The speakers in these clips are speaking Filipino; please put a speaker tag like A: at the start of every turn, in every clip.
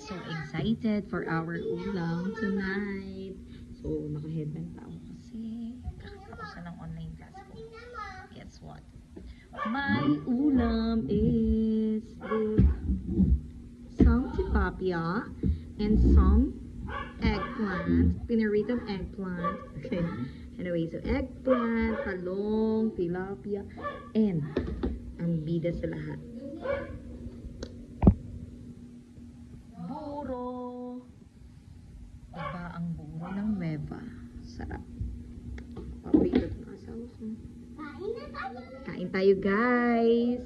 A: so excited for our ulam tonight. So, naka-headband pa ako kasi kakatapos na ng online class ko. Guess what? My ulam is some tilapia and some eggplant. Pinaritong eggplant. Okay. Anyway, so eggplant, talong, tilapia, and ang bida sa lahat, buro. Diba ang buro ng Nueva? Sarap. Paborito ng asawa ko. Kain tayo, guys!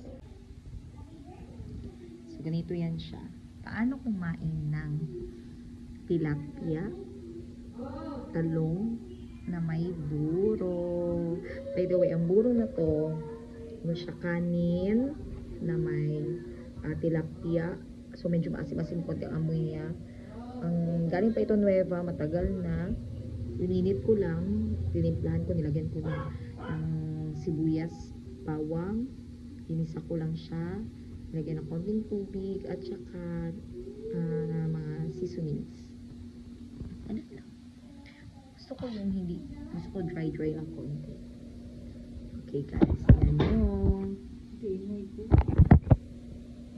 A: So, ganito yan siya. Paano kumain ng tilapia, talong, na may buro? By the way, ang buro na to, ano siya, kanin na may tilapia. So, medyo maasim-asim konti ang amoy niya. Ang galing pa ito Nueva, matagal na. Ininit ko lang, tinimplahan ko, nilagyan ko ng sibuyas, bawang, inisa ko lang siya, nilagyan ng konting tubig, at saka mga seasonings. Ano lang. Gusto ko yung hindi, gusto ko dry lang konti. Okay guys, yan yung.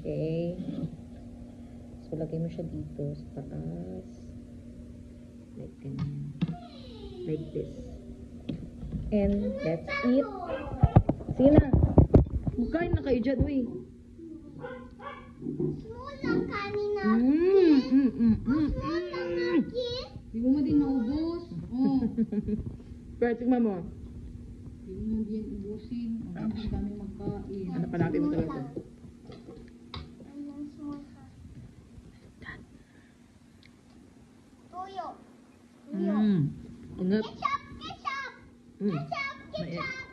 A: Okay. So, lagay mo siya dito sa taas. Like ganyan. Like this. And that's it. Sige na. Magkain na kayo dyan, uy.
B: Small lang kanin na.
C: Hindi mo din maubos. Oh.
A: Pero tingnan mo.
C: Hindi mo din ubusin. Ang dami magkain.
A: Ano pa natin mo talaga?
B: Anong small ka? Tuyo.
A: Unat.
B: Ketchup! Ketchup!
A: Mm.
B: Ketchup! Ketchup!